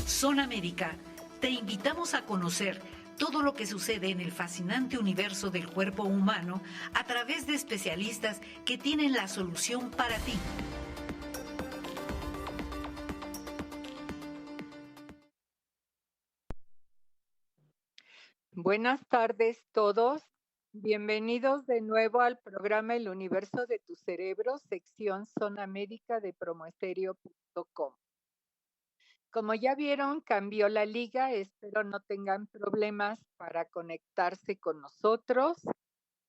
Zona Médica, te invitamos a conocer todo lo que sucede en el fascinante universo del cuerpo humano a través de especialistas que tienen la solución para ti. Buenas tardes todos. Bienvenidos de nuevo al programa El Universo de tu Cerebro, sección Zona Médica de promoestereo.com. Como ya vieron, cambió la liga. Espero no tengan problemas para conectarse con nosotros.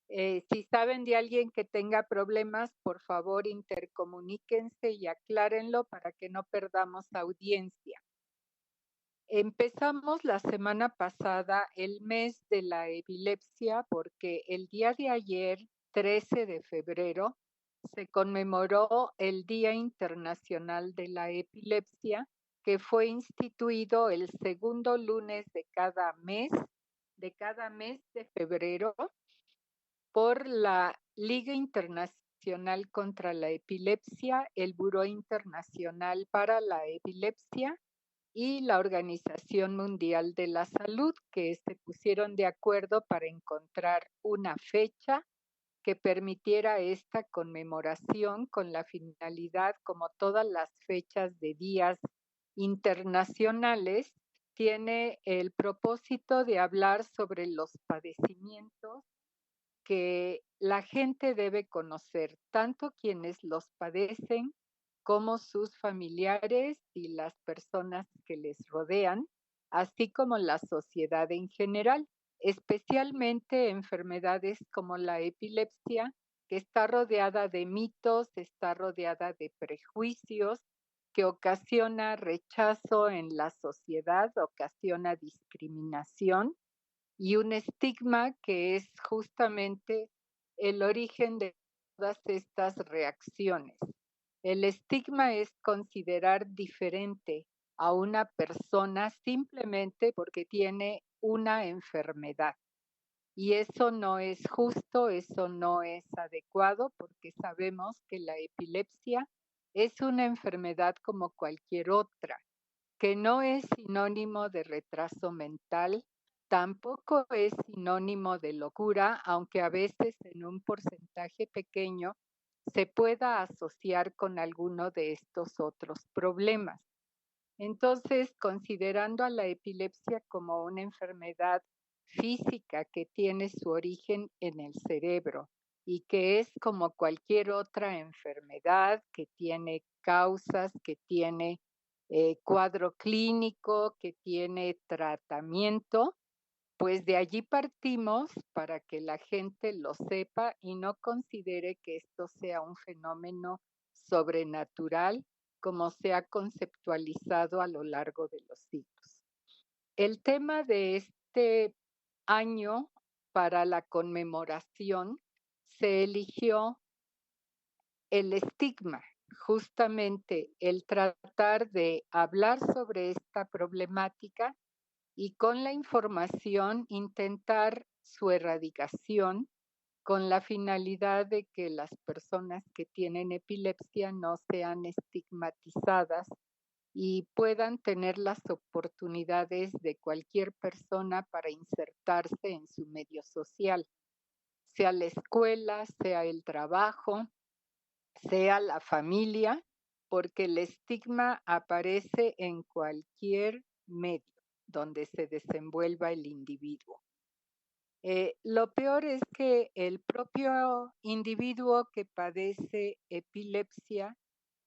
Si saben de alguien que tenga problemas, por favor intercomuníquense y aclárenlo para que no perdamos audiencia. Empezamos la semana pasada el mes de la epilepsia porque el día de ayer, 13 de febrero, se conmemoró el Día Internacional de la Epilepsia, que fue instituido el segundo lunes de cada mes de febrero por la Liga Internacional contra la Epilepsia, el Buró Internacional para la Epilepsia y la Organización Mundial de la Salud, que se pusieron de acuerdo para encontrar una fecha que permitiera esta conmemoración con la finalidad, como todas las fechas de días internacionales, tiene el propósito de hablar sobre los padecimientos que la gente debe conocer, tanto quienes los padecen como sus familiares y las personas que les rodean, así como la sociedad en general, especialmente enfermedades como la epilepsia, que está rodeada de mitos, está rodeada de prejuicios, que ocasiona rechazo en la sociedad, ocasiona discriminación y un estigma que es justamente el origen de todas estas reacciones. El estigma es considerar diferente a una persona simplemente porque tiene una enfermedad. Y eso no es justo, eso no es adecuado, porque sabemos que la epilepsia es una enfermedad como cualquier otra, que no es sinónimo de retraso mental, tampoco es sinónimo de locura, aunque a veces en un porcentaje pequeño se pueda asociar con alguno de estos otros problemas. Entonces, considerando a la epilepsia como una enfermedad física que tiene su origen en el cerebro y que es como cualquier otra enfermedad que tiene causas, que tiene cuadro clínico, que tiene tratamiento, pues de allí partimos para que la gente lo sepa y no considere que esto sea un fenómeno sobrenatural como se ha conceptualizado a lo largo de los siglos. El tema de este año para la conmemoración se eligió el estigma, justamente el tratar de hablar sobre esta problemática y con la información intentar su erradicación con la finalidad de que las personas que tienen epilepsia no sean estigmatizadas y puedan tener las oportunidades de cualquier persona para insertarse en su medio social, sea la escuela, sea el trabajo, sea la familia, porque el estigma aparece en cualquier medio donde se desenvuelva el individuo. Lo peor es que el propio individuo que padece epilepsia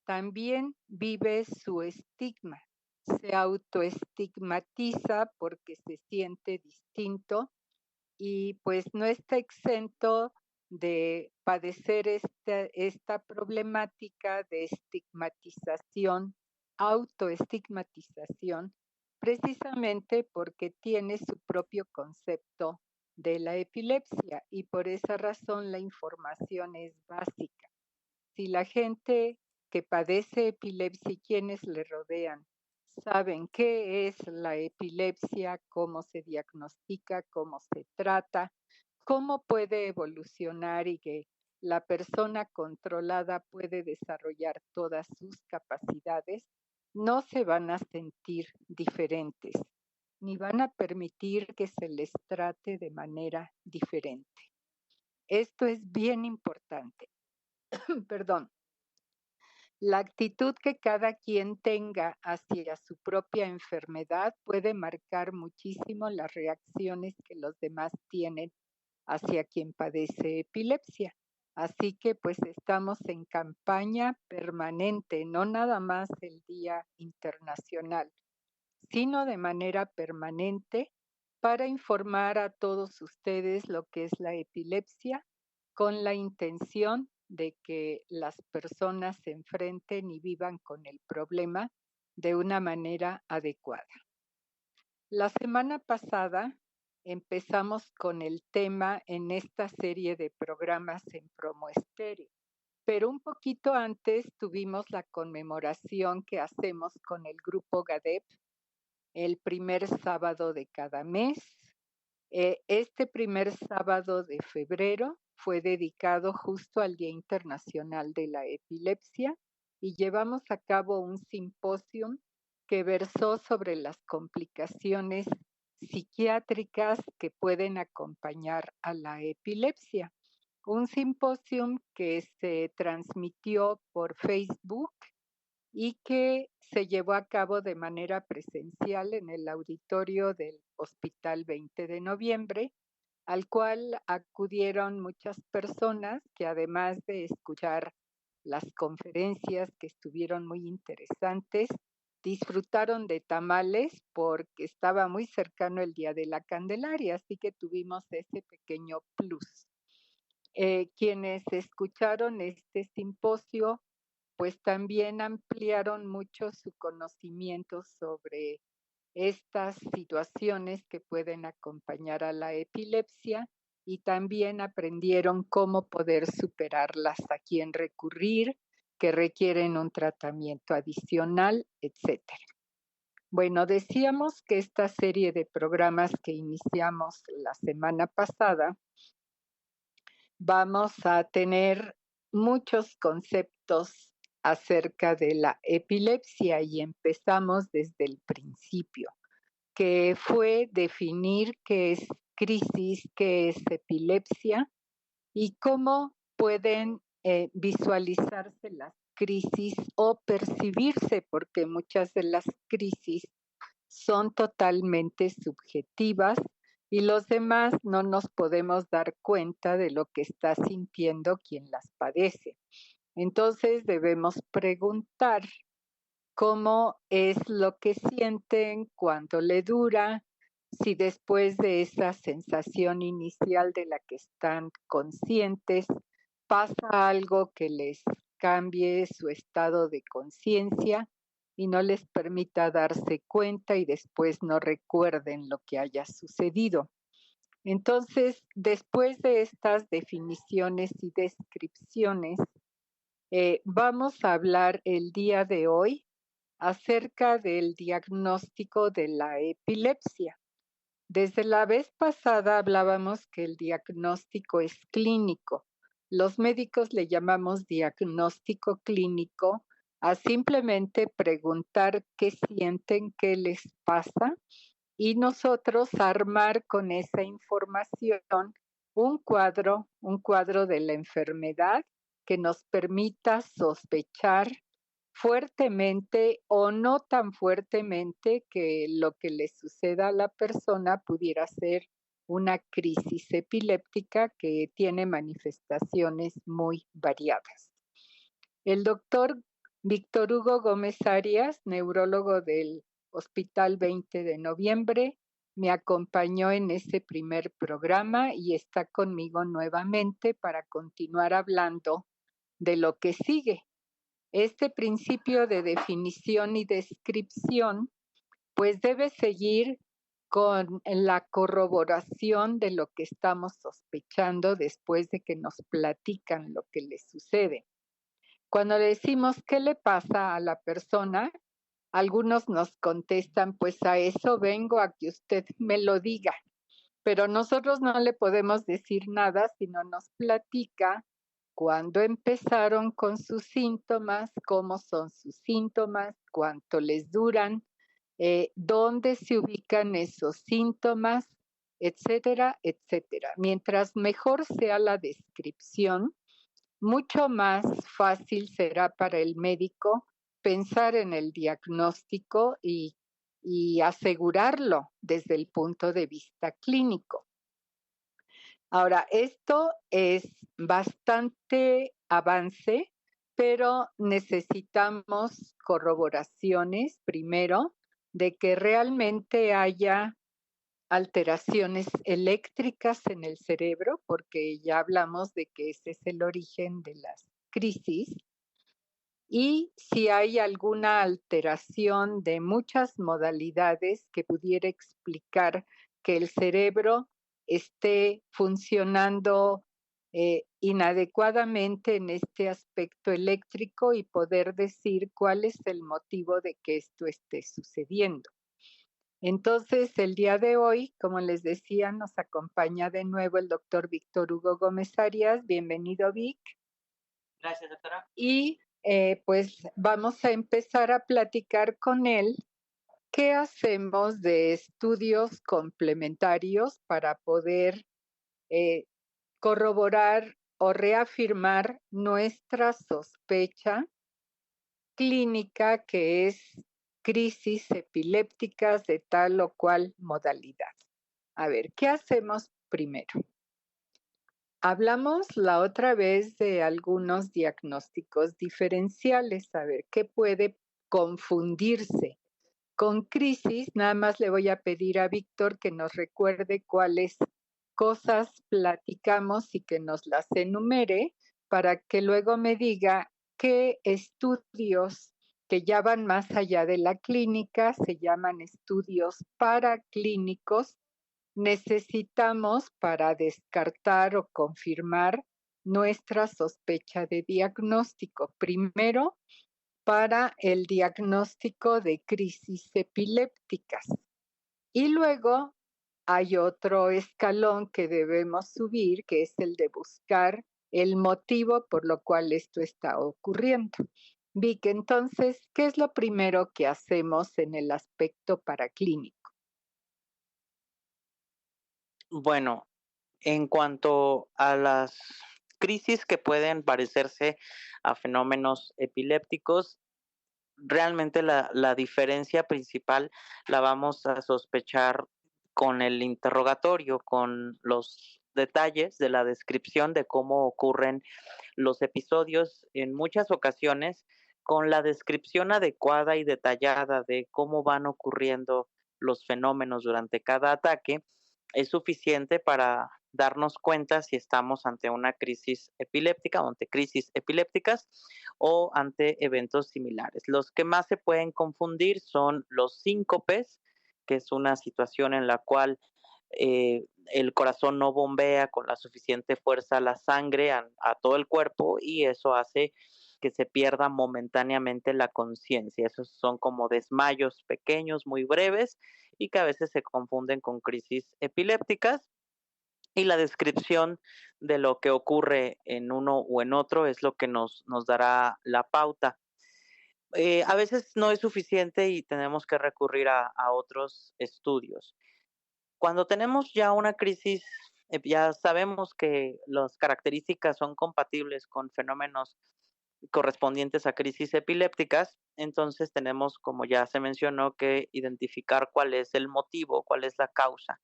también vive su estigma, se autoestigmatiza porque se siente distinto y pues no está exento de padecer esta problemática de estigmatización, autoestigmatización, precisamente porque tiene su propio concepto de la epilepsia y por esa razón la información es básica. Si la gente que padece epilepsia y quienes le rodean saben qué es la epilepsia, cómo se diagnostica, cómo se trata, cómo puede evolucionar y que la persona controlada puede desarrollar todas sus capacidades, no se van a sentir diferentes, ni van a permitir que se les trate de manera diferente. Esto es bien importante. Perdón. La actitud que cada quien tenga hacia su propia enfermedad puede marcar muchísimo las reacciones que los demás tienen hacia quien padece epilepsia. Así que pues estamos en campaña permanente, no nada más el Día Internacional, sino de manera permanente para informar a todos ustedes lo que es la epilepsia con la intención de que las personas se enfrenten y vivan con el problema de una manera adecuada. La semana pasada empezamos con el tema en esta serie de programas en Promo Estéreo, pero un poquito antes tuvimos la conmemoración que hacemos con el grupo GADEP el primer sábado de cada mes. Este primer sábado de febrero fue dedicado justo al Día Internacional de la Epilepsia y llevamos a cabo un simposio que versó sobre las complicaciones psiquiátricas que pueden acompañar a la epilepsia. Un simposio que se transmitió por Facebook y que se llevó a cabo de manera presencial en el auditorio del Hospital 20 de Noviembre, al cual acudieron muchas personas que además de escuchar las conferencias que estuvieron muy interesantes, disfrutaron de tamales porque estaba muy cercano el Día de la Candelaria, así que tuvimos ese pequeño plus. Quienes escucharon este simposio pues también ampliaron mucho su conocimiento sobre estas situaciones que pueden acompañar a la epilepsia y también aprendieron cómo poder superarlas, a quién recurrir, que requieren un tratamiento adicional, etcétera. Bueno, decíamos que esta serie de programas que iniciamos la semana pasada vamos a tener muchos conceptos acerca de la epilepsia y empezamos desde el principio, que fue definir qué es crisis, qué es epilepsia y cómo pueden visualizarse las crisis o percibirse, porque muchas de las crisis son totalmente subjetivas y los demás no nos podemos dar cuenta de lo que está sintiendo quien las padece. Entonces debemos preguntar cómo es lo que sienten, cuánto le dura, si después de esa sensación inicial de la que están conscientes pasa algo que les cambie su estado de conciencia y no les permita darse cuenta y después no recuerden lo que haya sucedido. Entonces, después de estas definiciones y descripciones, vamos a hablar el día de hoy acerca del diagnóstico de la epilepsia. Desde la vez pasada hablábamos que el diagnóstico es clínico. Los médicos le llamamos diagnóstico clínico a simplemente preguntar qué sienten, qué les pasa y nosotros armar con esa información un cuadro de la enfermedad que nos permita sospechar fuertemente o no tan fuertemente que lo que le suceda a la persona pudiera ser una crisis epiléptica que tiene manifestaciones muy variadas. El doctor Víctor Hugo Gómez Arias, neurólogo del Hospital 20 de Noviembre, me acompañó en ese primer programa y está conmigo nuevamente para continuar hablando de lo que sigue. Este principio de definición y descripción, pues debe seguir con la corroboración de lo que estamos sospechando después de que nos platican lo que les sucede. Cuando le decimos qué le pasa a la persona, algunos nos contestan, pues a eso vengo, a que usted me lo diga. Pero nosotros no le podemos decir nada si no nos platica cuándo empezaron con sus síntomas, cómo son sus síntomas, cuánto les duran, dónde se ubican esos síntomas, etcétera, etcétera. Mientras mejor sea la descripción, mucho más fácil será para el médico pensar en el diagnóstico y asegurarlo desde el punto de vista clínico. Ahora, esto es bastante avance, pero necesitamos corroboraciones primero de que realmente haya alteraciones eléctricas en el cerebro, porque ya hablamos de que ese es el origen de las crisis, y si hay alguna alteración de muchas modalidades que pudiera explicar que el cerebro esté funcionando inadecuadamente en este aspecto eléctrico y poder decir cuál es el motivo de que esto esté sucediendo. Entonces, el día de hoy, como les decía, nos acompaña de nuevo el doctor Víctor Hugo Gómez Arias. Bienvenido, Vic. Gracias, doctora. Y pues vamos a empezar a platicar con él qué hacemos de estudios complementarios para poder corroborar o reafirmar nuestra sospecha clínica, que es crisis epilépticas de tal o cual modalidad. A ver, ¿qué hacemos primero? Hablamos la otra vez de algunos diagnósticos diferenciales. A ver, ¿qué puede confundirse? Con crisis, nada más le voy a pedir a Víctor que nos recuerde cuáles cosas platicamos y que nos las enumere para que luego me diga qué estudios que ya van más allá de la clínica, se llaman estudios paraclínicos, necesitamos para descartar o confirmar nuestra sospecha de diagnóstico. Primero, para el diagnóstico de crisis epilépticas. Y luego hay otro escalón que debemos subir, que es el de buscar el motivo por lo cual esto está ocurriendo. Vic, entonces, ¿qué es lo primero que hacemos en el aspecto paraclínico? Bueno, en cuanto a las crisis que pueden parecerse a fenómenos epilépticos, realmente la diferencia principal la vamos a sospechar con el interrogatorio, con los detalles de la descripción de cómo ocurren los episodios en muchas ocasiones, con la descripción adecuada y detallada de cómo van ocurriendo los fenómenos durante cada ataque, es suficiente para darnos cuenta si estamos ante una crisis epiléptica o ante crisis epilépticas o ante eventos similares. Los que más se pueden confundir son los síncopes, que es una situación en la cual el corazón no bombea con la suficiente fuerza la sangre a todo el cuerpo y eso hace que se pierda momentáneamente la conciencia. Esos son como desmayos pequeños, muy breves y que a veces se confunden con crisis epilépticas. Y la descripción de lo que ocurre en uno o en otro es lo que nos dará la pauta. A veces no es suficiente y tenemos que recurrir a otros estudios. Cuando tenemos ya una crisis, ya sabemos que las características son compatibles con fenómenos correspondientes a crisis epilépticas, entonces tenemos, como ya se mencionó, que identificar cuál es el motivo, cuál es la causa.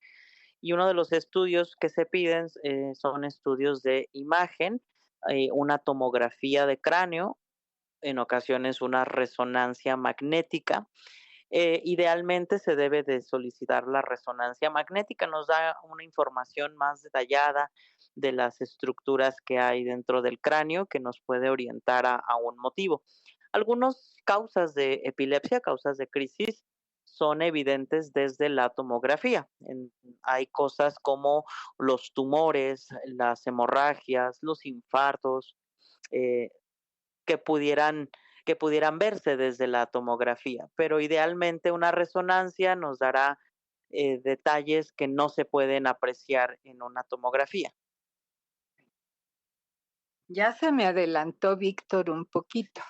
Y uno de los estudios que se piden son estudios de imagen, una tomografía de cráneo, en ocasiones una resonancia magnética. Idealmente se debe de solicitar la resonancia magnética, nos da una información más detallada de las estructuras que hay dentro del cráneo que nos puede orientar a un motivo. Algunas causas de epilepsia, causas de crisis, son evidentes desde la tomografía. Hay cosas como los tumores, las hemorragias, los infartos, eh, que pudieran verse desde la tomografía, pero idealmente una resonancia nos dará detalles que no se pueden apreciar en una tomografía. Ya se me adelantó Víctor un poquito.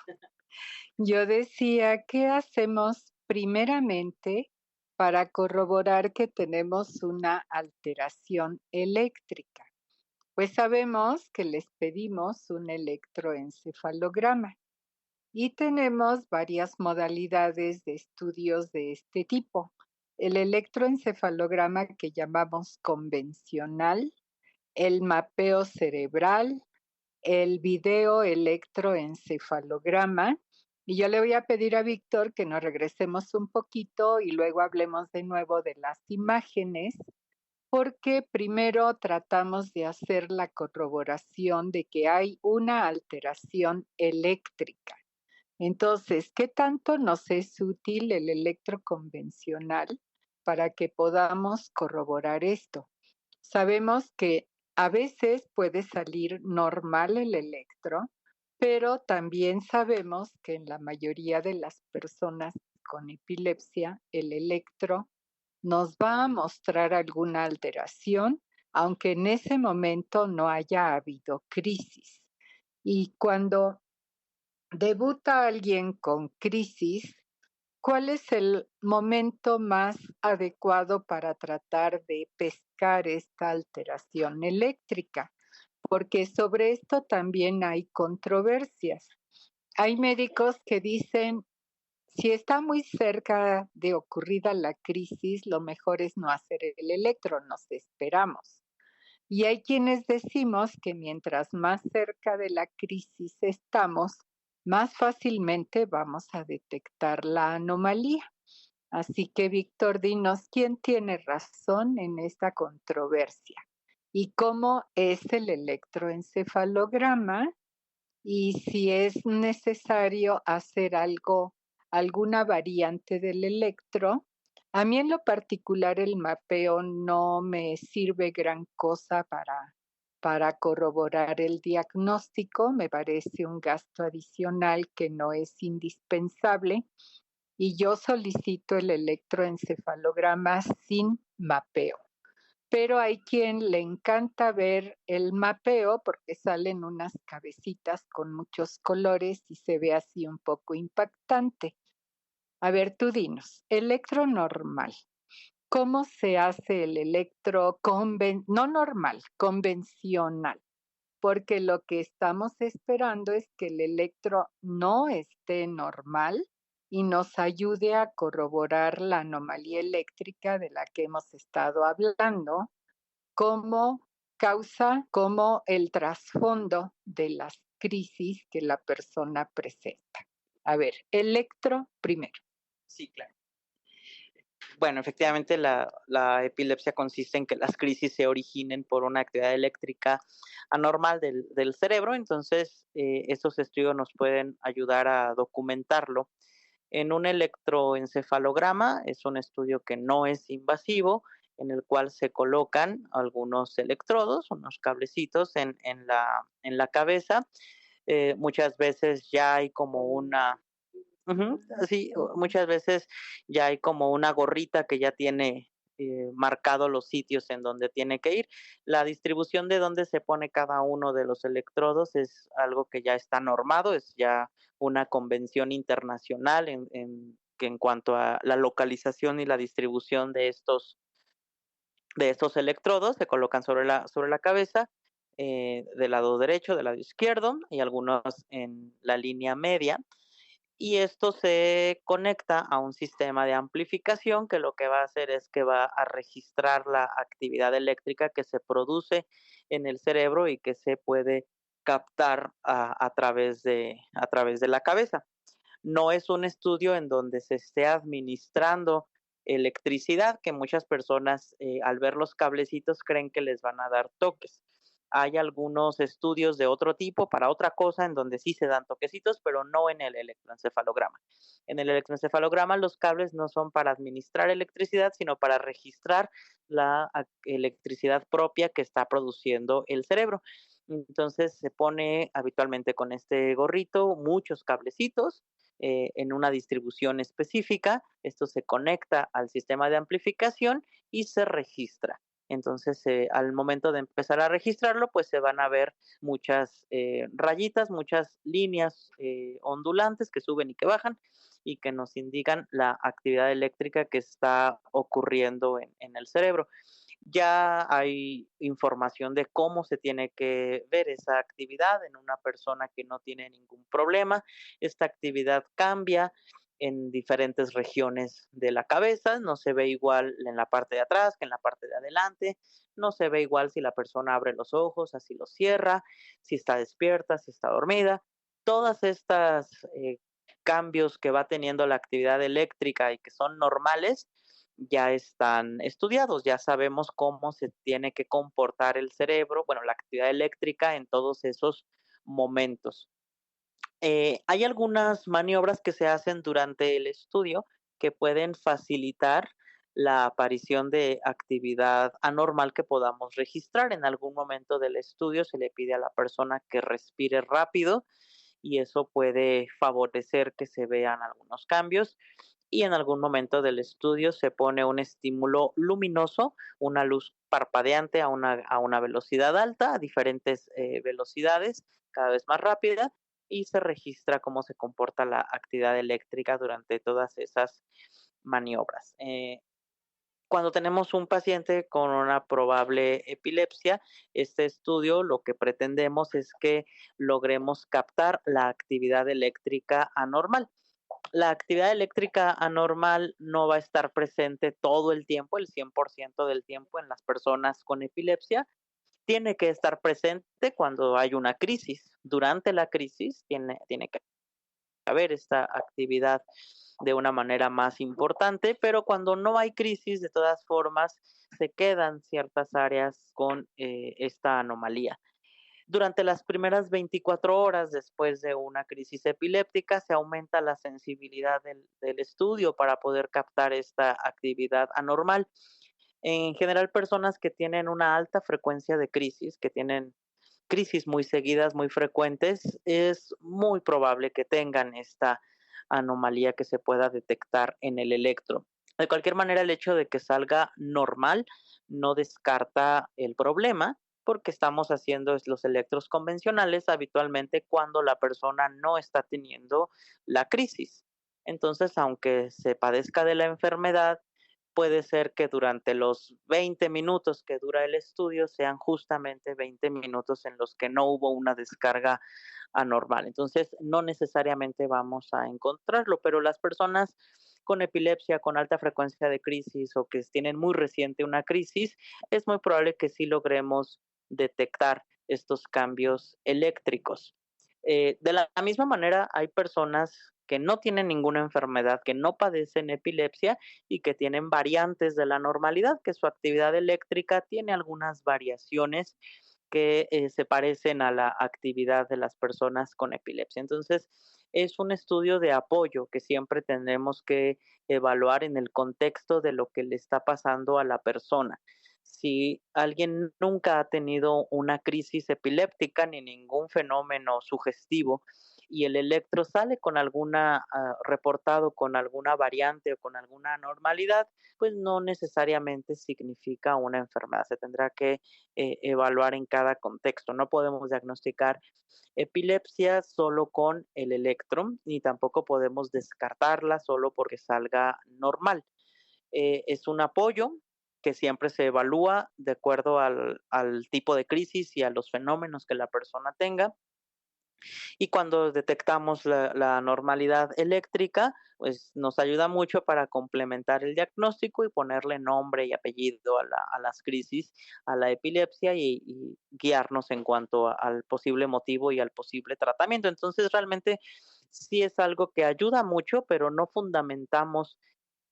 Yo decía, ¿qué hacemos primeramente para corroborar que tenemos una alteración eléctrica? Pues sabemos que les pedimos un electroencefalograma y tenemos varias modalidades de estudios de este tipo. El electroencefalograma que llamamos convencional, el mapeo cerebral, el video electroencefalograma. Y yo le voy a pedir a Víctor que nos regresemos un poquito y luego hablemos de nuevo de las imágenes, porque primero tratamos de hacer la corroboración de que hay una alteración eléctrica. Entonces, ¿qué tanto nos es útil el electroconvencional para que podamos corroborar esto? Sabemos que a veces puede salir normal el electro, pero también sabemos que en la mayoría de las personas con epilepsia, el electro nos va a mostrar alguna alteración, aunque en ese momento no haya habido crisis. Y cuando debuta alguien con crisis, ¿cuál es el momento más adecuado para tratar de pescar esta alteración eléctrica? Porque sobre esto también hay controversias. Hay médicos que dicen, si está muy cerca de ocurrida la crisis, lo mejor es no hacer el electro, nos esperamos. Y hay quienes decimos que mientras más cerca de la crisis estamos, más fácilmente vamos a detectar la anomalía. Así que, Víctor, dinos quién tiene razón en esta controversia y cómo es el electroencefalograma y si es necesario hacer algo, alguna variante del electro. A mí en lo particular el mapeo no me sirve gran cosa para corroborar el diagnóstico, me parece un gasto adicional que no es indispensable y yo solicito el electroencefalograma sin mapeo. Pero hay quien le encanta ver el mapeo porque salen unas cabecitas con muchos colores y se ve así un poco impactante. A ver, tú dinos, electro normal. ¿Cómo se hace el electro no normal, convencional? Porque lo que estamos esperando es que el electro no esté normal y nos ayude a corroborar la anomalía eléctrica de la que hemos estado hablando como causa, como el trasfondo de las crisis que la persona presenta. A ver, electro primero. Sí, claro. Bueno, efectivamente la epilepsia consiste en que las crisis se originen por una actividad eléctrica anormal del cerebro, entonces estos estudios nos pueden ayudar a documentarlo. En un electroencefalograma es un estudio que no es invasivo, en el cual se colocan algunos electrodos, unos cablecitos en la cabeza. Muchas veces ya hay como una sí, muchas veces ya hay como una gorrita que ya tiene marcado los sitios en donde tiene que ir. La distribución de dónde se pone cada uno de los electrodos es algo que ya está normado, es ya una convención internacional que en cuanto a la localización y la distribución de estos electrodos se colocan sobre la cabeza, del lado derecho, del lado izquierdo y algunos en la línea media, y esto se conecta a un sistema de amplificación que lo que va a hacer es que va a registrar la actividad eléctrica que se produce en el cerebro y que se puede captar a través de la cabeza. No es un estudio en donde se esté administrando electricidad, que muchas personas al ver los cablecitos creen que les van a dar toques. Hay algunos estudios de otro tipo para otra cosa en donde sí se dan toquecitos, pero no en el electroencefalograma. En el electroencefalograma los cables no son para administrar electricidad, sino para registrar la electricidad propia que está produciendo el cerebro. Entonces se pone habitualmente con este gorrito muchos cablecitos en una distribución específica. Esto se conecta al sistema de amplificación y se registra. Entonces, al momento de empezar a registrarlo, pues se van a ver muchas rayitas, muchas líneas ondulantes que suben y que bajan y que nos indican la actividad eléctrica que está ocurriendo en el cerebro. Ya hay información de cómo se tiene que ver esa actividad en una persona que no tiene ningún problema. Esta actividad cambia en diferentes regiones de la cabeza, no se ve igual en la parte de atrás que en la parte de adelante, no se ve igual si la persona abre los ojos, así los cierra, si está despierta, si está dormida. Todas estas cambios que va teniendo la actividad eléctrica y que son normales, ya están estudiados, ya sabemos cómo se tiene que comportar el cerebro, bueno, la actividad eléctrica en todos esos momentos. Hay algunas maniobras que se hacen durante el estudio que pueden facilitar la aparición de actividad anormal que podamos registrar. En algún momento del estudio se le pide a la persona que respire rápido y eso puede favorecer que se vean algunos cambios. Y en algún momento del estudio se pone un estímulo luminoso, una luz parpadeante a una velocidad alta, a diferentes velocidades, cada vez más rápida, y se registra cómo se comporta la actividad eléctrica durante todas esas maniobras. Cuando tenemos un paciente con una probable epilepsia, este estudio lo que pretendemos es que logremos captar la actividad eléctrica anormal. La actividad eléctrica anormal no va a estar presente todo el tiempo, el 100% del tiempo en las personas con epilepsia. Tiene que estar presente cuando hay una crisis. Durante la crisis tiene que haber esta actividad de una manera más importante, pero cuando no hay crisis, de todas formas, se quedan ciertas áreas con esta anomalía. Durante las primeras 24 horas después de una crisis epiléptica se aumenta la sensibilidad del estudio para poder captar esta actividad anormal. En general, personas que tienen una alta frecuencia de crisis, que tienen crisis muy seguidas, muy frecuentes, es muy probable que tengan esta anomalía que se pueda detectar en el electro. De cualquier manera, el hecho de que salga normal no descarta el problema, porque estamos haciendo los electros convencionales habitualmente cuando la persona no está teniendo la crisis. Entonces, aunque se padezca de la enfermedad, puede ser que durante los 20 minutos que dura el estudio sean justamente 20 minutos en los que no hubo una descarga anormal. Entonces, no necesariamente vamos a encontrarlo, pero las personas con epilepsia, con alta frecuencia de crisis o que tienen muy reciente una crisis, es muy probable que sí logremos detectar estos cambios eléctricos. De la misma manera, hay personas que no tienen ninguna enfermedad, que no padecen epilepsia y que tienen variantes de la normalidad, que su actividad eléctrica tiene algunas variaciones que se parecen a la actividad de las personas con epilepsia. Entonces, es un estudio de apoyo que siempre tenemos que evaluar en el contexto de lo que le está pasando a la persona. Si alguien nunca ha tenido una crisis epiléptica ni ningún fenómeno sugestivo y el electro sale con alguna reportado con alguna variante o con alguna anormalidad, pues no necesariamente significa una enfermedad. Se tendrá que evaluar en cada contexto. No podemos diagnosticar epilepsia solo con el electro, ni tampoco podemos descartarla solo porque salga normal. Es un apoyo que siempre se evalúa de acuerdo al tipo de crisis y a los fenómenos que la persona tenga. Y cuando detectamos la normalidad eléctrica, pues nos ayuda mucho para complementar el diagnóstico y ponerle nombre y apellido a las crisis, a la epilepsia y guiarnos en cuanto al posible motivo y al posible tratamiento. Entonces, realmente sí es algo que ayuda mucho, pero no fundamentamos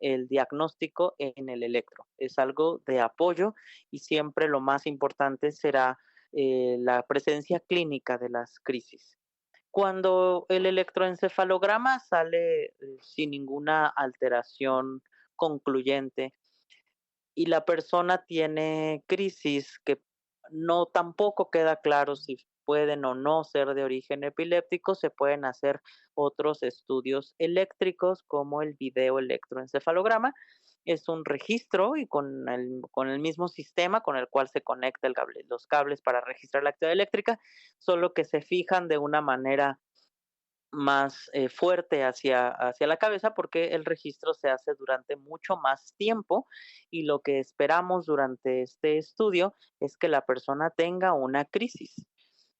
el diagnóstico en el electro. Es algo de apoyo y siempre lo más importante será la presencia clínica de las crisis. Cuando el electroencefalograma sale sin ninguna alteración concluyente y la persona tiene crisis que no tampoco queda claro si pueden o no ser de origen epiléptico, se pueden hacer otros estudios eléctricos como el video electroencefalograma es un registro y con el mismo sistema con el cual se conecta los cables para registrar la actividad eléctrica, solo que se fijan de una manera más fuerte hacia la cabeza porque el registro se hace durante mucho más tiempo y lo que esperamos durante este estudio es que la persona tenga una crisis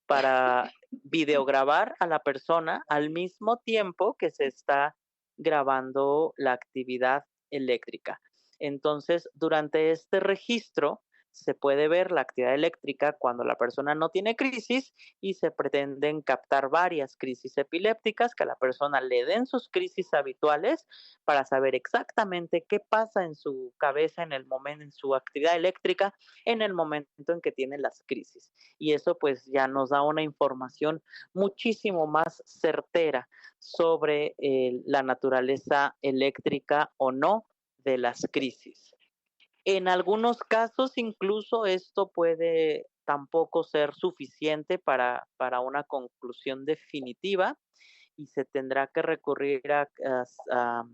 para videograbar a la persona al mismo tiempo que se está grabando la actividad eléctrica. Entonces, durante este registro se puede ver la actividad eléctrica cuando la persona no tiene crisis y se pretenden captar varias crisis epilépticas, que a la persona le den sus crisis habituales para saber exactamente qué pasa en su cabeza en el momento, en su actividad eléctrica, en el momento en que tiene las crisis. Y eso pues ya nos da una información muchísimo más certera sobre la naturaleza eléctrica o no de las crisis. En algunos casos, incluso esto puede tampoco ser suficiente para una conclusión definitiva y se tendrá que recurrir a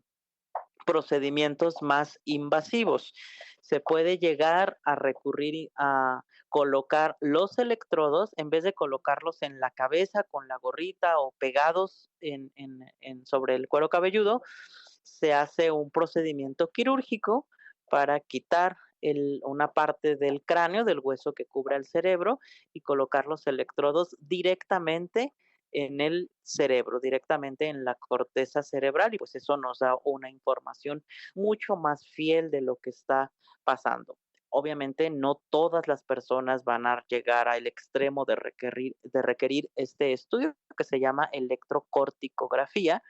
procedimientos más invasivos. Se puede llegar a recurrir a colocar los electrodos, en vez de colocarlos en la cabeza con la gorrita o pegados sobre el cuero cabelludo, se hace un procedimiento quirúrgico para quitar una parte del cráneo, del hueso que cubre el cerebro, y colocar los electrodos directamente en el cerebro, directamente en la corteza cerebral, y pues eso nos da una información mucho más fiel de lo que está pasando. Obviamente no todas las personas van a llegar al extremo de requerir este estudio que se llama electrocorticografía,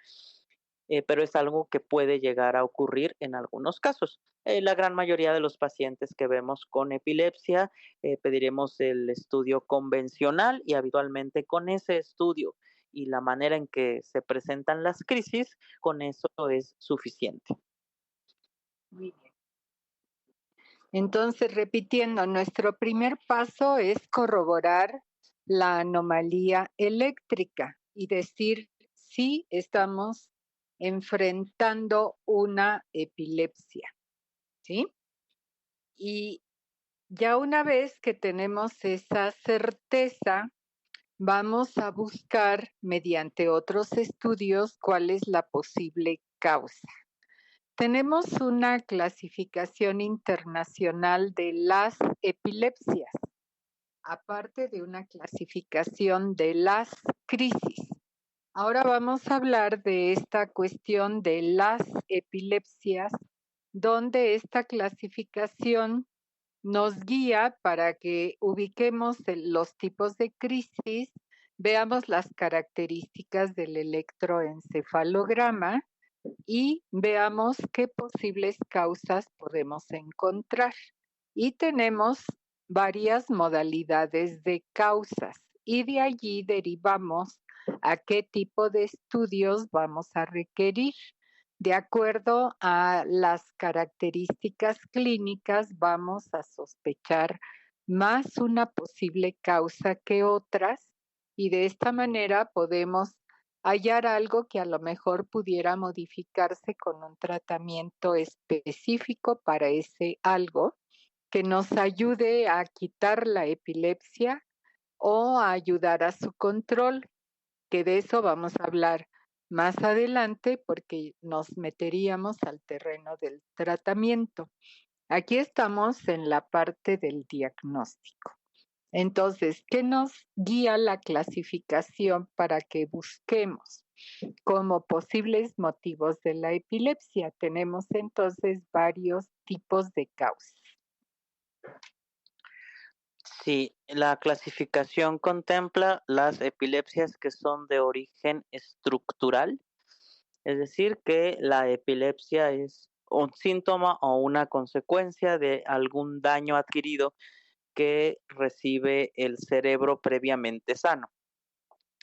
pero es algo que puede llegar a ocurrir en algunos casos. La gran mayoría de los pacientes que vemos con epilepsia pediremos el estudio convencional y habitualmente con ese estudio y la manera en que se presentan las crisis, con eso es suficiente. Muy bien. Entonces, repitiendo, nuestro primer paso es corroborar la anomalía eléctrica y decir si estamos enfrentando una epilepsia, ¿sí? Y ya una vez que tenemos esa certeza, vamos a buscar mediante otros estudios cuál es la posible causa. Tenemos una clasificación internacional de las epilepsias, aparte de una clasificación de las crisis. Ahora vamos a hablar de esta cuestión de las epilepsias, donde esta clasificación nos guía para que ubiquemos los tipos de crisis, veamos las características del electroencefalograma y veamos qué posibles causas podemos encontrar. Y tenemos varias modalidades de causas y de allí derivamos a qué tipo de estudios vamos a requerir. De acuerdo a las características clínicas, vamos a sospechar más una posible causa que otras y de esta manera podemos hallar algo que a lo mejor pudiera modificarse con un tratamiento específico para ese algo que nos ayude a quitar la epilepsia o a ayudar a su control, que de eso vamos a hablar más adelante porque nos meteríamos al terreno del tratamiento. Aquí estamos en la parte del diagnóstico. Entonces, ¿qué nos guía la clasificación para que busquemos como posibles motivos de la epilepsia? Tenemos entonces varios tipos de causas. Sí, la clasificación contempla las epilepsias que son de origen estructural, es decir, que la epilepsia es un síntoma o una consecuencia de algún daño adquirido que recibe el cerebro previamente sano.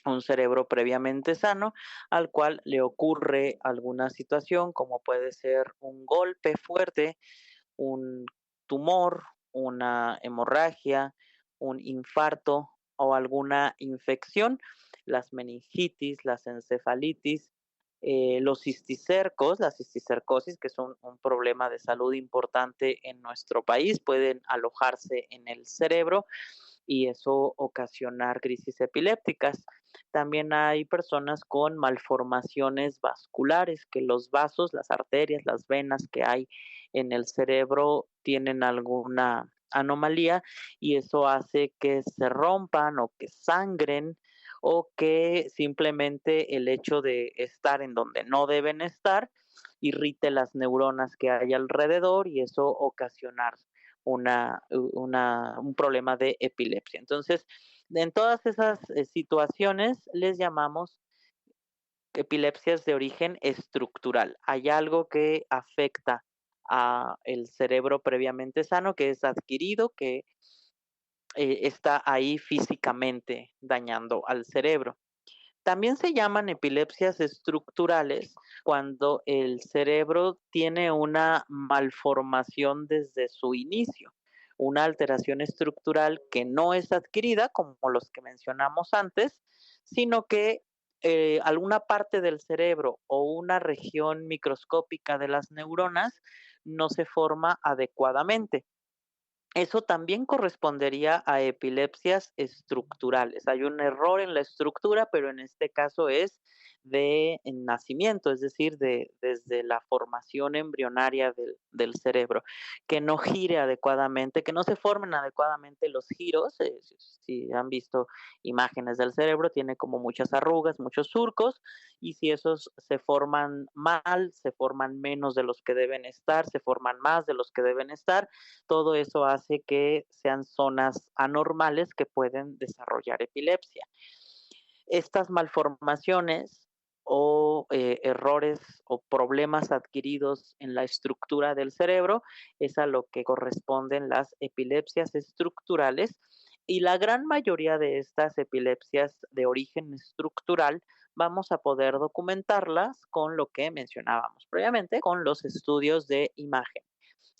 Un cerebro previamente sano al cual le ocurre alguna situación como puede ser un golpe fuerte, un tumor, una hemorragia, un infarto o alguna infección, las meningitis, las encefalitis, Los cisticercos, la cisticercosis, que es un problema de salud importante en nuestro país, pueden alojarse en el cerebro y eso ocasionar crisis epilépticas. También hay personas con malformaciones vasculares, que los vasos, las arterias, las venas que hay en el cerebro tienen alguna anomalía y eso hace que se rompan o que sangren o que simplemente el hecho de estar en donde no deben estar irrite las neuronas que hay alrededor y eso ocasionar un problema de epilepsia. Entonces, en todas esas situaciones les llamamos epilepsias de origen estructural. Hay algo que afecta a el cerebro previamente sano, que es adquirido, que está ahí físicamente dañando al cerebro. También se llaman epilepsias estructurales cuando el cerebro tiene una malformación desde su inicio, una alteración estructural que no es adquirida, como los que mencionamos antes, sino que alguna parte del cerebro o una región microscópica de las neuronas no se forma adecuadamente. Eso también correspondería a epilepsias estructurales. Hay un error en la estructura, pero en este caso es de nacimiento, es decir, desde la formación embrionaria del cerebro, que no gire adecuadamente, que no se formen adecuadamente los giros. Si han visto imágenes del cerebro, tiene como muchas arrugas, muchos surcos, y si esos se forman mal, se forman menos de los que deben estar, se forman más de los que deben estar, todo eso hace que sean zonas anormales que pueden desarrollar epilepsia. Estas malformaciones o errores o problemas adquiridos en la estructura del cerebro es a lo que corresponden las epilepsias estructurales y la gran mayoría de estas epilepsias de origen estructural vamos a poder documentarlas con lo que mencionábamos previamente, con los estudios de imagen.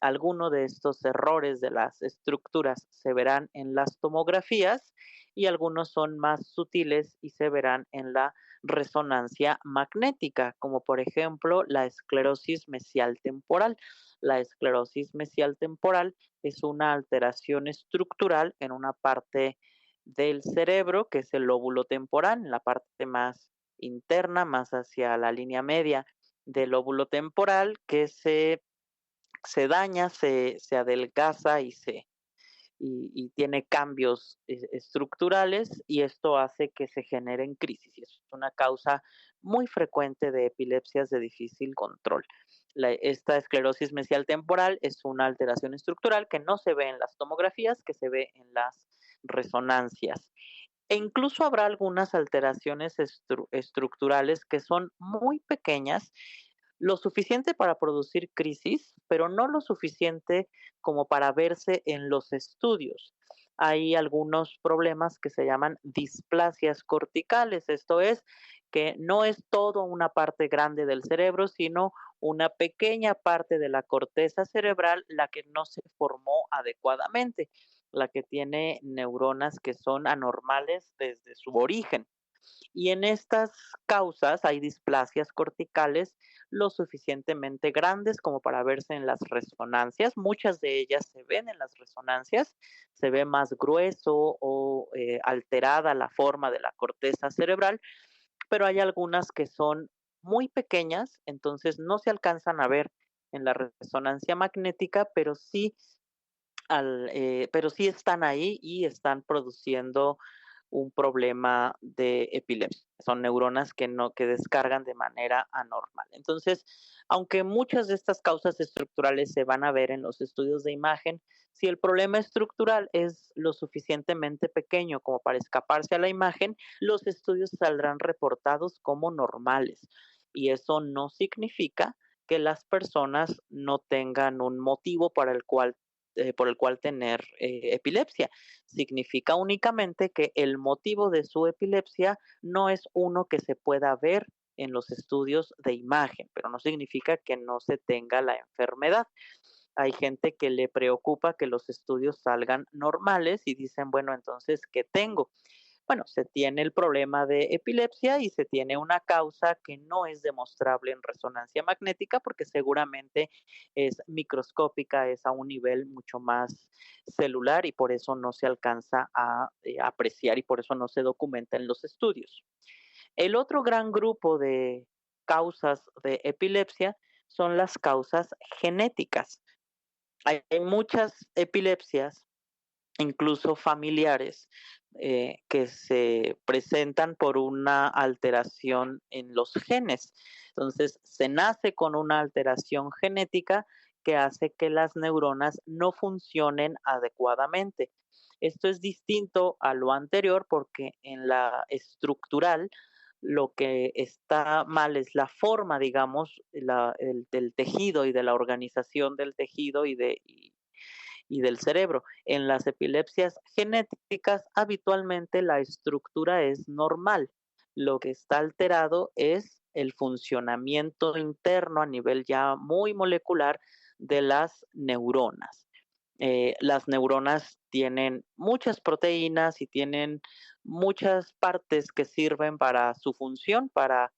Algunos de estos errores de las estructuras se verán en las tomografías y algunos son más sutiles y se verán en la resonancia magnética, como por ejemplo la esclerosis mesial temporal. La esclerosis mesial temporal es una alteración estructural en una parte del cerebro, que es el lóbulo temporal, en la parte más interna, más hacia la línea media del lóbulo temporal, que se daña, se adelgaza y tiene cambios estructurales y esto hace que se generen crisis. Y es una causa muy frecuente de epilepsias de difícil control. Esta esclerosis mesial temporal es una alteración estructural que no se ve en las tomografías, que se ve en las resonancias. E incluso habrá algunas alteraciones estructurales que son muy pequeñas, lo suficiente para producir crisis, pero no lo suficiente como para verse en los estudios. Hay algunos problemas que se llaman displasias corticales, esto es, que no es todo una parte grande del cerebro, sino una pequeña parte de la corteza cerebral la que no se formó adecuadamente, la que tiene neuronas que son anormales desde su origen. Y en estas causas hay displasias corticales lo suficientemente grandes como para verse en las resonancias. Muchas de ellas se ven en las resonancias, se ve más grueso o alterada la forma de la corteza cerebral, pero hay algunas que son muy pequeñas, entonces no se alcanzan a ver en la resonancia magnética, pero sí están ahí y están produciendo un problema de epilepsia. Son neuronas que descargan de manera anormal. Entonces, aunque muchas de estas causas estructurales se van a ver en los estudios de imagen, si el problema estructural es lo suficientemente pequeño como para escaparse a la imagen, los estudios saldrán reportados como normales. Y eso no significa que las personas no tengan un motivo por el cual tener epilepsia. Significa únicamente que el motivo de su epilepsia no es uno que se pueda ver en los estudios de imagen, pero no significa que no se tenga la enfermedad. Hay gente que le preocupa que los estudios salgan normales y dicen, bueno, entonces, ¿qué tengo? Bueno, se tiene el problema de epilepsia y se tiene una causa que no es demostrable en resonancia magnética porque seguramente es microscópica, es a un nivel mucho más celular y por eso no se alcanza a apreciar y por eso no se documenta en los estudios. El otro gran grupo de causas de epilepsia son las causas genéticas. Hay muchas epilepsias, incluso familiares, que se presentan por una alteración en los genes. Entonces, se nace con una alteración genética que hace que las neuronas no funcionen adecuadamente. Esto es distinto a lo anterior porque en la estructural lo que está mal es la forma, digamos, del tejido y de la organización del tejido y del cerebro. En las epilepsias genéticas, habitualmente la estructura es normal. Lo que está alterado es el funcionamiento interno a nivel ya muy molecular de las neuronas. Las neuronas tienen muchas proteínas y tienen muchas partes que sirven para su función, para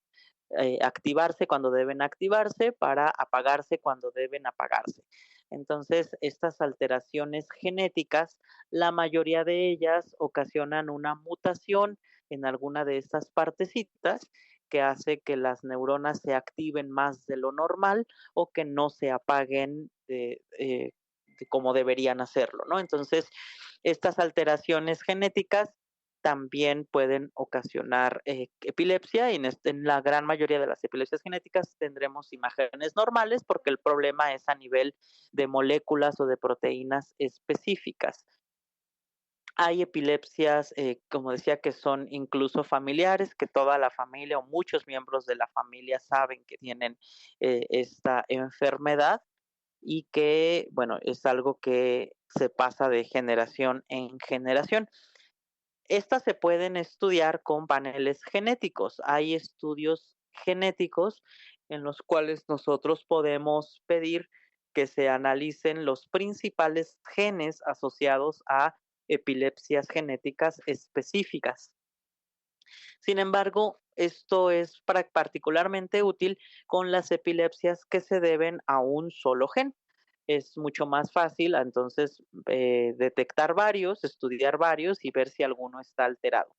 activarse cuando deben activarse, para apagarse cuando deben apagarse. Entonces, estas alteraciones genéticas, la mayoría de ellas ocasionan una mutación en alguna de estas partecitas que hace que las neuronas se activen más de lo normal o que no se apaguen como deberían hacerlo, ¿no? Entonces, estas alteraciones genéticas también pueden ocasionar epilepsia y en la gran mayoría de las epilepsias genéticas tendremos imágenes normales porque el problema es a nivel de moléculas o de proteínas específicas. Hay epilepsias, como decía, que son incluso familiares, que toda la familia o muchos miembros de la familia saben que tienen esta enfermedad y que, bueno, es algo que se pasa de generación en generación. Estas se pueden estudiar con paneles genéticos. Hay estudios genéticos en los cuales nosotros podemos pedir que se analicen los principales genes asociados a epilepsias genéticas específicas. Sin embargo, esto es particularmente útil con las epilepsias que se deben a un solo gen. Es mucho más fácil entonces detectar varios, estudiar varios y ver si alguno está alterado.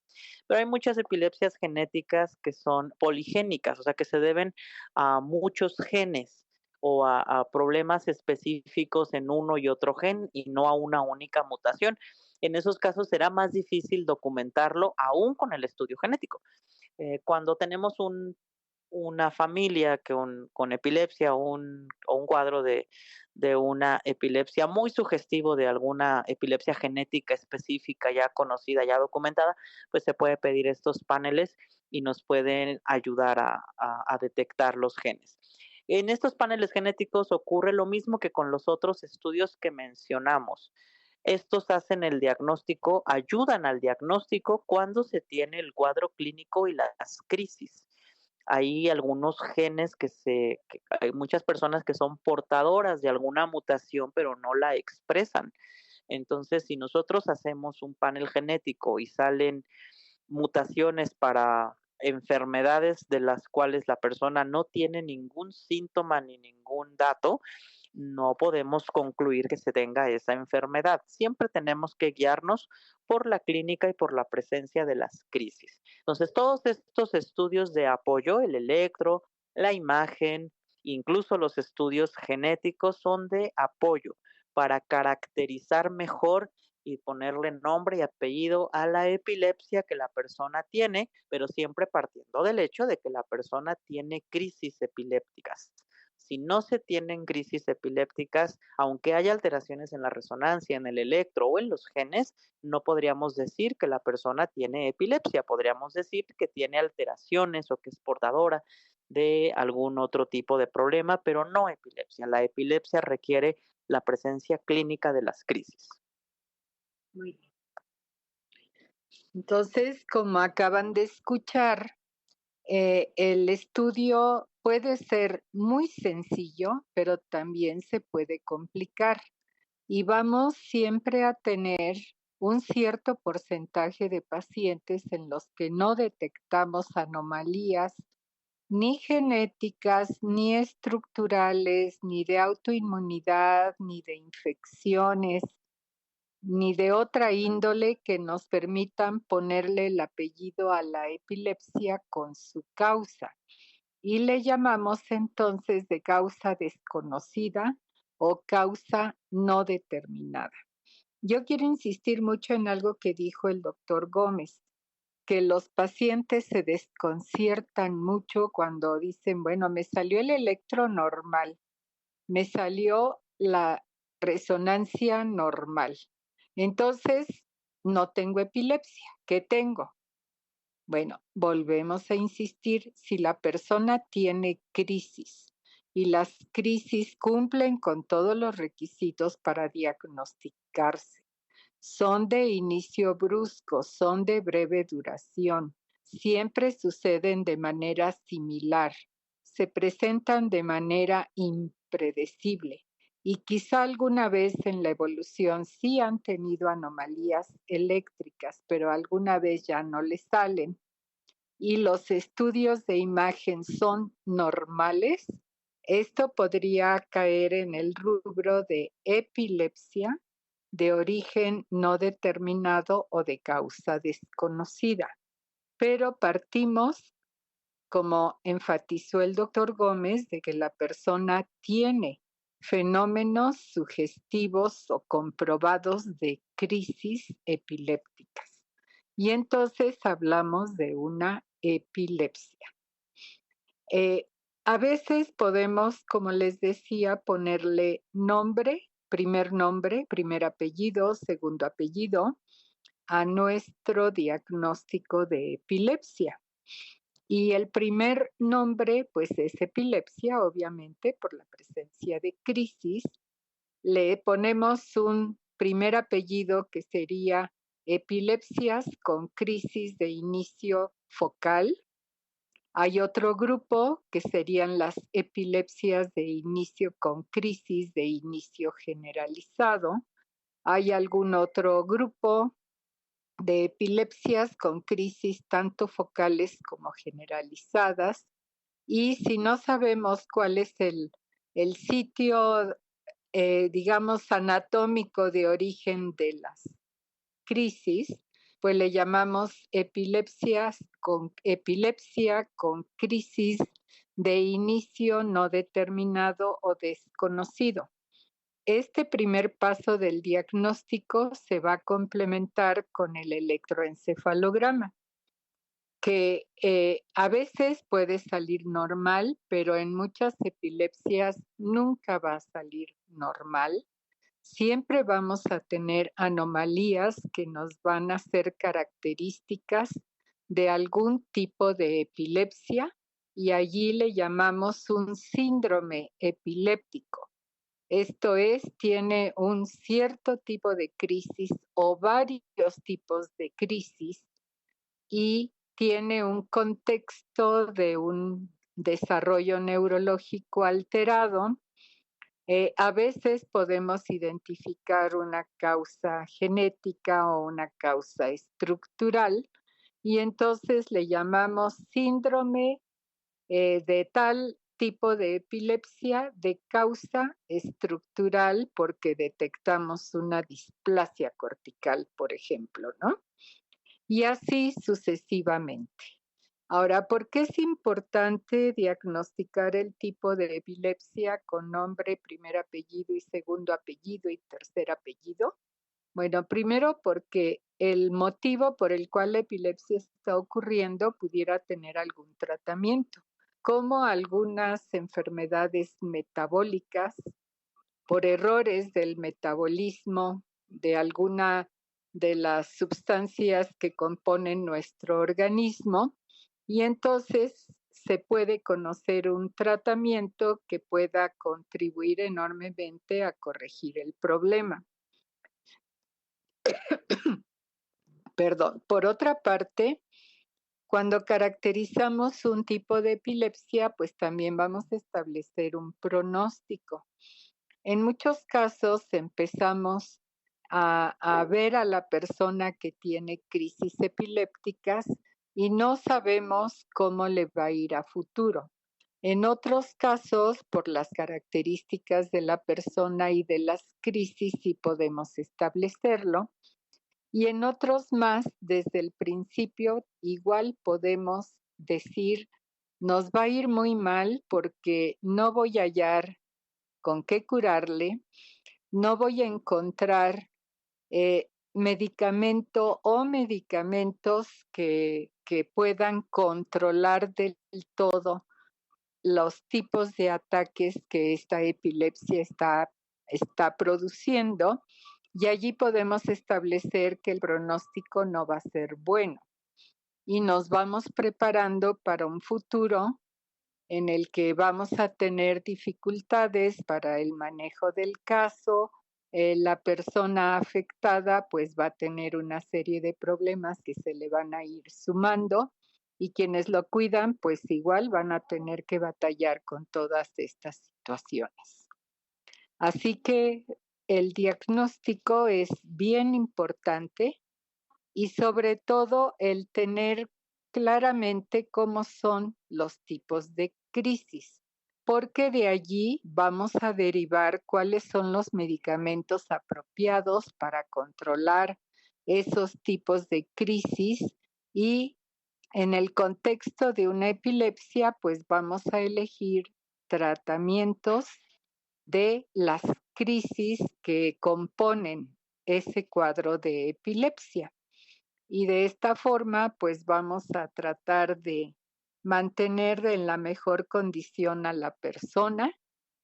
Pero hay muchas epilepsias genéticas que son poligénicas, o sea, que se deben a muchos genes o a problemas específicos en uno y otro gen y no a una única mutación. En esos casos será más difícil documentarlo aún con el estudio genético. Cuando tenemos una familia con epilepsia o un cuadro de una epilepsia muy sugestivo de alguna epilepsia genética específica ya conocida, ya documentada, pues se puede pedir estos paneles y nos pueden ayudar a detectar los genes. En estos paneles genéticos ocurre lo mismo que con los otros estudios que mencionamos. Estos hacen el diagnóstico, ayudan al diagnóstico cuando se tiene el cuadro clínico y las crisis. Hay algunos genes que hay muchas personas que son portadoras de alguna mutación, pero no la expresan. Entonces, si nosotros hacemos un panel genético y salen mutaciones para enfermedades de las cuales la persona no tiene ningún síntoma ni ningún dato, no podemos concluir que se tenga esa enfermedad. Siempre tenemos que guiarnos por la clínica y por la presencia de las crisis. Entonces, todos estos estudios de apoyo, el electro, la imagen, incluso los estudios genéticos son de apoyo para caracterizar mejor y ponerle nombre y apellido a la epilepsia que la persona tiene, pero siempre partiendo del hecho de que la persona tiene crisis epilépticas. Si no se tienen crisis epilépticas, aunque haya alteraciones en la resonancia, en el electro o en los genes, no podríamos decir que la persona tiene epilepsia, podríamos decir que tiene alteraciones o que es portadora de algún otro tipo de problema, pero no epilepsia. La epilepsia requiere la presencia clínica de las crisis. Muy bien. Entonces, como acaban de escuchar, el estudio puede ser muy sencillo, pero también se puede complicar. Y vamos siempre a tener un cierto porcentaje de pacientes en los que no detectamos anomalías ni genéticas, ni estructurales, ni de autoinmunidad, ni de infecciones, ni de otra índole que nos permitan ponerle el apellido a la epilepsia con su causa. Y le llamamos entonces de causa desconocida o causa no determinada. Yo quiero insistir mucho en algo que dijo el doctor Gómez, que los pacientes se desconciertan mucho cuando dicen, bueno, me salió el electro normal, me salió la resonancia normal. Entonces, no tengo epilepsia. ¿Qué tengo? Bueno, volvemos a insistir, si la persona tiene crisis y las crisis cumplen con todos los requisitos para diagnosticarse, son de inicio brusco, son de breve duración, siempre suceden de manera similar, se presentan de manera impredecible y quizá alguna vez en la evolución sí han tenido anomalías eléctricas, pero alguna vez ya no les salen y los estudios de imagen son normales, esto podría caer en el rubro de epilepsia de origen no determinado o de causa desconocida. Pero partimos, como enfatizó el doctor Gómez, de que la persona tiene fenómenos sugestivos o comprobados de crisis epilépticas. Y entonces hablamos de una epilepsia. A veces podemos, como les decía, ponerle nombre, primer apellido, segundo apellido, a nuestro diagnóstico de epilepsia. Y el primer nombre, pues es epilepsia, obviamente, por la presencia de crisis. Le ponemos un primer apellido que sería epilepsias con crisis de inicio focal. Hay otro grupo que serían las epilepsias de inicio con crisis de inicio generalizado. Hay algún otro grupo de epilepsias con crisis tanto focales como generalizadas. Y si no sabemos cuál es el sitio, digamos, anatómico de origen de las crisis, pues le llamamos epilepsia con crisis de inicio no determinado o desconocido. Este primer paso del diagnóstico se va a complementar con el electroencefalograma, que a veces puede salir normal, pero en muchas epilepsias nunca va a salir normal. Siempre vamos a tener anomalías que nos van a ser características de algún tipo de epilepsia y allí le llamamos un síndrome epiléptico. Esto es, tiene un cierto tipo de crisis o varios tipos de crisis y tiene un contexto de un desarrollo neurológico alterado. A veces podemos identificar una causa genética o una causa estructural y entonces le llamamos síndrome de tal tipo de epilepsia de causa estructural porque detectamos una displasia cortical, por ejemplo, ¿no? Y así sucesivamente. Ahora, ¿por qué es importante diagnosticar el tipo de epilepsia con nombre, primer apellido y segundo apellido y tercer apellido? Bueno, primero porque el motivo por el cual la epilepsia está ocurriendo pudiera tener algún tratamiento, como algunas enfermedades metabólicas por errores del metabolismo de alguna de las sustancias que componen nuestro organismo y entonces se puede conocer un tratamiento que pueda contribuir enormemente a corregir el problema. Perdón. Por otra parte, cuando caracterizamos un tipo de epilepsia, pues también vamos a establecer un pronóstico. En muchos casos empezamos a ver a la persona que tiene crisis epilépticas y no sabemos cómo le va a ir a futuro. En otros casos, por las características de la persona y de las crisis, sí podemos establecerlo. Y en otros más, desde el principio, igual podemos decir, nos va a ir muy mal porque no voy a hallar con qué curarle, no voy a encontrar medicamento o medicamentos que puedan controlar del todo los tipos de ataques que esta epilepsia está produciendo, y allí podemos establecer que el pronóstico no va a ser bueno y nos vamos preparando para un futuro en el que vamos a tener dificultades para el manejo del caso. La persona afectada pues va a tener una serie de problemas que se le van a ir sumando, y quienes lo cuidan pues igual van a tener que batallar con todas estas situaciones. Así que el diagnóstico es bien importante, y sobre todo el tener claramente cómo son los tipos de crisis, porque de allí vamos a derivar cuáles son los medicamentos apropiados para controlar esos tipos de crisis. Y en el contexto de una epilepsia, pues vamos a elegir tratamientos de las crisis que componen ese cuadro de epilepsia. Y de esta forma, pues vamos a tratar de mantener en la mejor condición a la persona.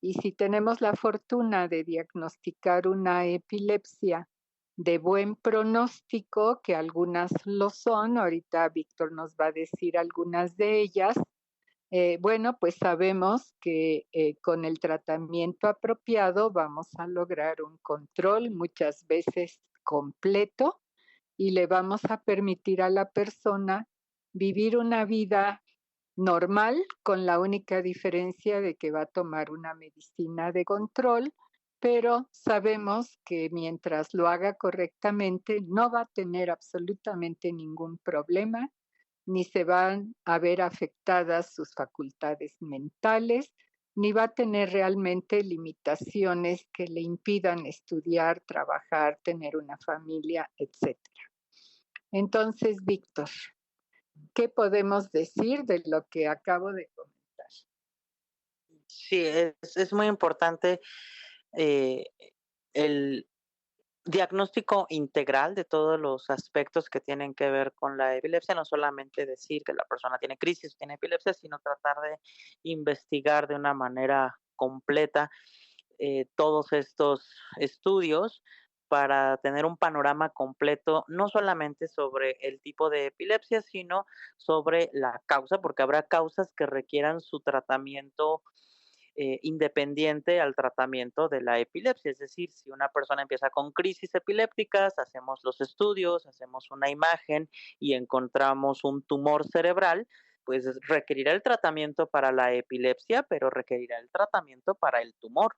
Y si tenemos la fortuna de diagnosticar una epilepsia de buen pronóstico, que algunas lo son, ahorita Víctor nos va a decir algunas de ellas, bueno, pues sabemos que con el tratamiento apropiado vamos a lograr un control muchas veces completo, y le vamos a permitir a la persona vivir una vida normal, con la única diferencia de que va a tomar una medicina de control, pero sabemos que mientras lo haga correctamente no va a tener absolutamente ningún problema, ni se van a ver afectadas sus facultades mentales, ni va a tener realmente limitaciones que le impidan estudiar, trabajar, tener una familia, etcétera. Entonces, Víctor, ¿qué podemos decir de lo que acabo de comentar? Sí, es muy importante eh, el diagnóstico integral de todos los aspectos que tienen que ver con la epilepsia, no solamente decir que la persona tiene crisis, tiene epilepsia, sino tratar de investigar de una manera completa todos estos estudios para tener un panorama completo, no solamente sobre el tipo de epilepsia, sino sobre la causa, porque habrá causas que requieran su tratamiento independiente al tratamiento de la epilepsia. Es decir, si una persona empieza con crisis epilépticas, hacemos los estudios, hacemos una imagen y encontramos un tumor cerebral, pues requerirá el tratamiento para la epilepsia, pero requerirá el tratamiento para el tumor.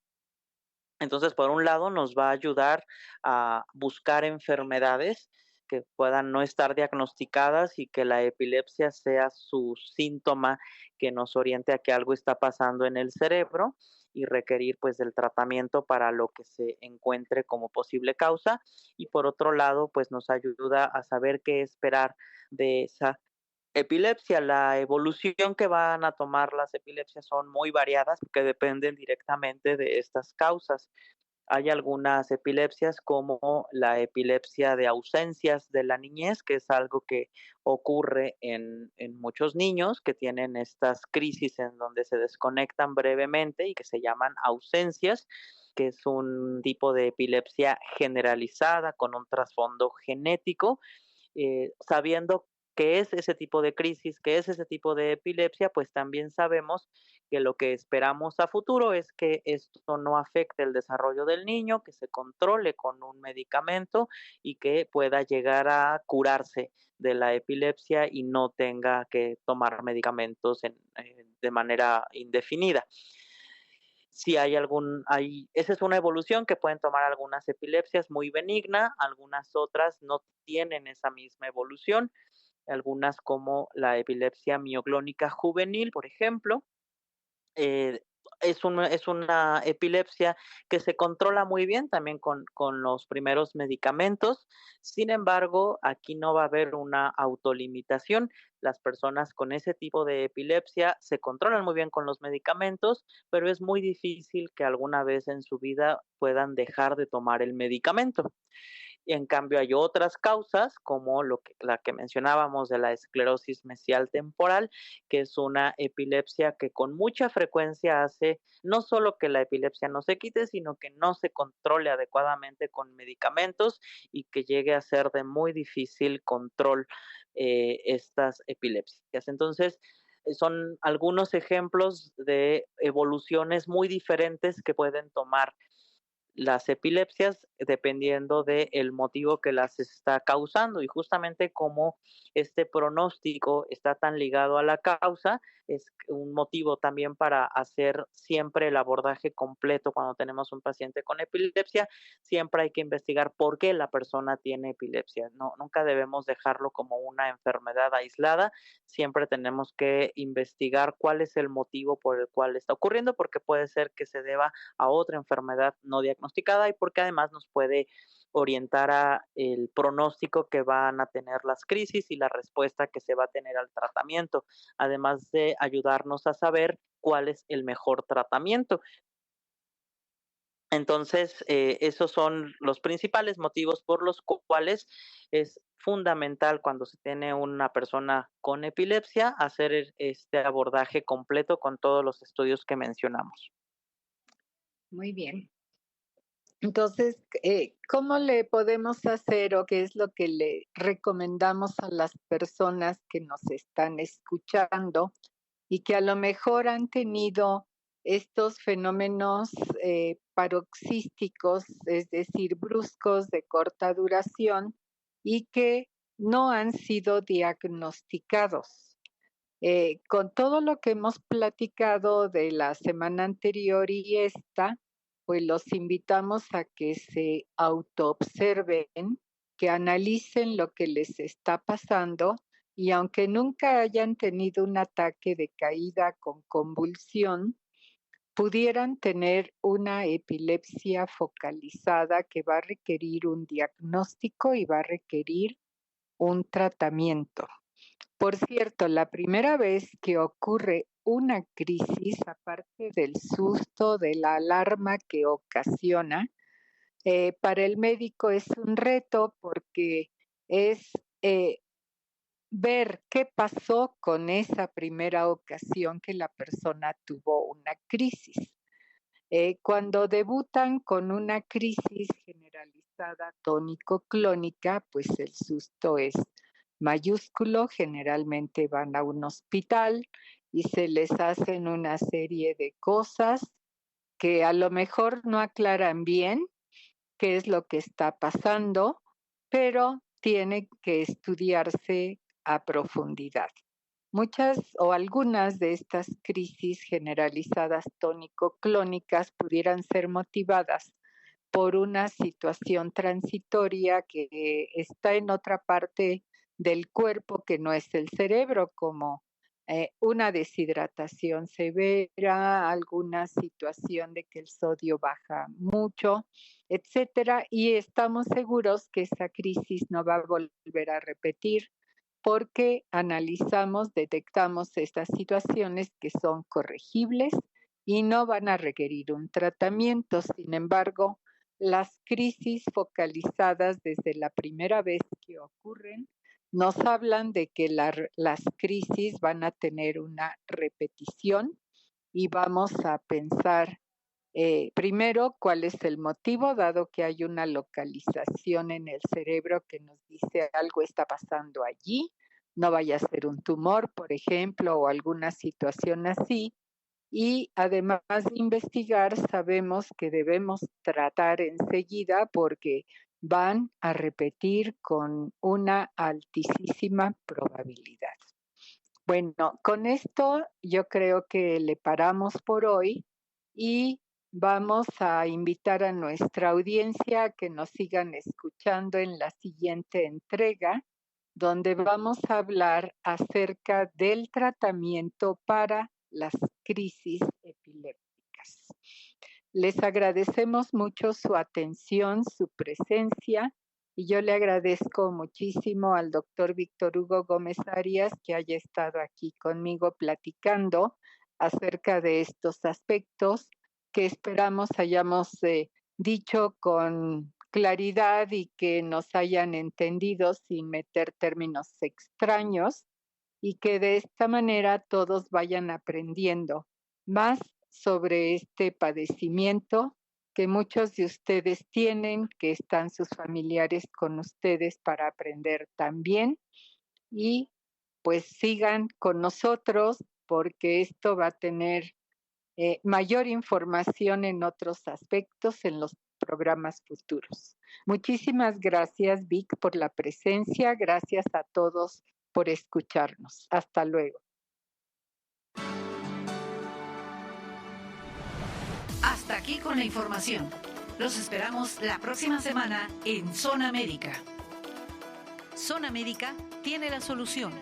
Entonces, por un lado, nos va a ayudar a buscar enfermedades que puedan no estar diagnosticadas y que la epilepsia sea su síntoma que nos oriente a que algo está pasando en el cerebro y requerir pues del tratamiento para lo que se encuentre como posible causa. Y por otro lado, pues nos ayuda a saber qué esperar de esa epilepsia. La evolución que van a tomar las epilepsias son muy variadas porque dependen directamente de estas causas. Hay algunas epilepsias como la epilepsia de ausencias de la niñez, que es algo que ocurre en muchos niños que tienen estas crisis en donde se desconectan brevemente y que se llaman ausencias, que es un tipo de epilepsia generalizada con un trasfondo genético. Sabiendo qué es ese tipo de crisis, qué es ese tipo de epilepsia, pues también sabemos que lo que esperamos a futuro es que esto no afecte el desarrollo del niño, que se controle con un medicamento y que pueda llegar a curarse de la epilepsia y no tenga que tomar medicamentos de manera indefinida. si esa es una evolución que pueden tomar algunas epilepsias muy benigna, algunas otras no tienen esa misma evolución, algunas como la epilepsia mioclónica juvenil, por ejemplo, eh, es una epilepsia que se controla muy bien también con los primeros medicamentos. Sin embargo, aquí no va a haber una autolimitación. Las personas con ese tipo de epilepsia se controlan muy bien con los medicamentos, pero es muy difícil que alguna vez en su vida puedan dejar de tomar el medicamento. Y en cambio hay otras causas, como la que mencionábamos de la esclerosis mesial temporal, que es una epilepsia que con mucha frecuencia hace no solo que la epilepsia no se quite, sino que no se controle adecuadamente con medicamentos y que llegue a ser de muy difícil control estas epilepsias. Entonces, son algunos ejemplos de evoluciones muy diferentes que pueden tomar las epilepsias dependiendo del motivo que las está causando y justamente como este pronóstico está tan ligado a la causa, es un motivo también para hacer siempre el abordaje completo cuando tenemos un paciente con epilepsia, siempre hay que investigar por qué la persona tiene epilepsia, no, nunca debemos dejarlo como una enfermedad aislada, siempre tenemos que investigar cuál es el motivo por el cual está ocurriendo, porque puede ser que se deba a otra enfermedad no diagnosticada y porque además nos puede orientar a el pronóstico que van a tener las crisis y la respuesta que se va a tener al tratamiento, además de ayudarnos a saber cuál es el mejor tratamiento. Entonces, esos son los principales motivos por los cuales es fundamental cuando se tiene una persona con epilepsia hacer este abordaje completo con todos los estudios que mencionamos. Muy bien. Entonces, ¿cómo le podemos hacer o qué es lo que le recomendamos a las personas que nos están escuchando y que a lo mejor han tenido estos fenómenos paroxísticos, es decir, bruscos de corta duración y que no han sido diagnosticados? Con todo lo que hemos platicado de la semana anterior y esta, pues los invitamos a que se autoobserven, que analicen lo que les está pasando y aunque nunca hayan tenido un ataque de caída con convulsión, pudieran tener una epilepsia focalizada que va a requerir un diagnóstico y va a requerir un tratamiento. Por cierto, la primera vez que ocurre una crisis, aparte del susto, de la alarma que ocasiona, para el médico es un reto porque es ver qué pasó con esa primera ocasión que la persona tuvo una crisis. Cuando debutan con una crisis generalizada tónico-clónica, pues el susto es mayúsculo, generalmente van a un hospital y se les hacen una serie de cosas que a lo mejor no aclaran bien qué es lo que está pasando, pero tiene que estudiarse a profundidad. Muchas o algunas de estas crisis generalizadas tónico-clónicas pudieran ser motivadas por una situación transitoria que está en otra parte del cuerpo que no es el cerebro, como una deshidratación severa, alguna situación de que el sodio baja mucho, etcétera, y estamos seguros que esa crisis no va a volver a repetir porque analizamos, detectamos estas situaciones que son corregibles y no van a requerir un tratamiento. Sin embargo, las crisis focalizadas desde la primera vez que ocurren nos hablan de que las crisis van a tener una repetición y vamos a pensar primero cuál es el motivo, dado que hay una localización en el cerebro que nos dice algo está pasando allí, no vaya a ser un tumor, por ejemplo, o alguna situación así. Y además de investigar, sabemos que debemos tratar enseguida porque van a repetir con una altísima probabilidad. Bueno, con esto yo creo que le paramos por hoy y Vamos a invitar a nuestra audiencia a que nos sigan escuchando en la siguiente entrega, donde vamos a hablar acerca del tratamiento para las crisis epilépticas. Les agradecemos mucho su atención, su presencia, y yo le agradezco muchísimo al doctor Víctor Hugo Gómez Arias que haya estado aquí conmigo platicando acerca de estos aspectos que esperamos hayamos dicho con claridad y que nos hayan entendido sin meter términos extraños y que de esta manera todos vayan aprendiendo más sobre este padecimiento que muchos de ustedes tienen, que están sus familiares con ustedes para aprender también y pues sigan con nosotros porque esto va a tener mayor información en otros aspectos en los programas futuros. Muchísimas gracias, Vic, por la presencia. Gracias a todos por escucharnos. Hasta luego. Hasta aquí con la información. Los esperamos la próxima semana en Zona Médica. Zona Médica tiene la solución.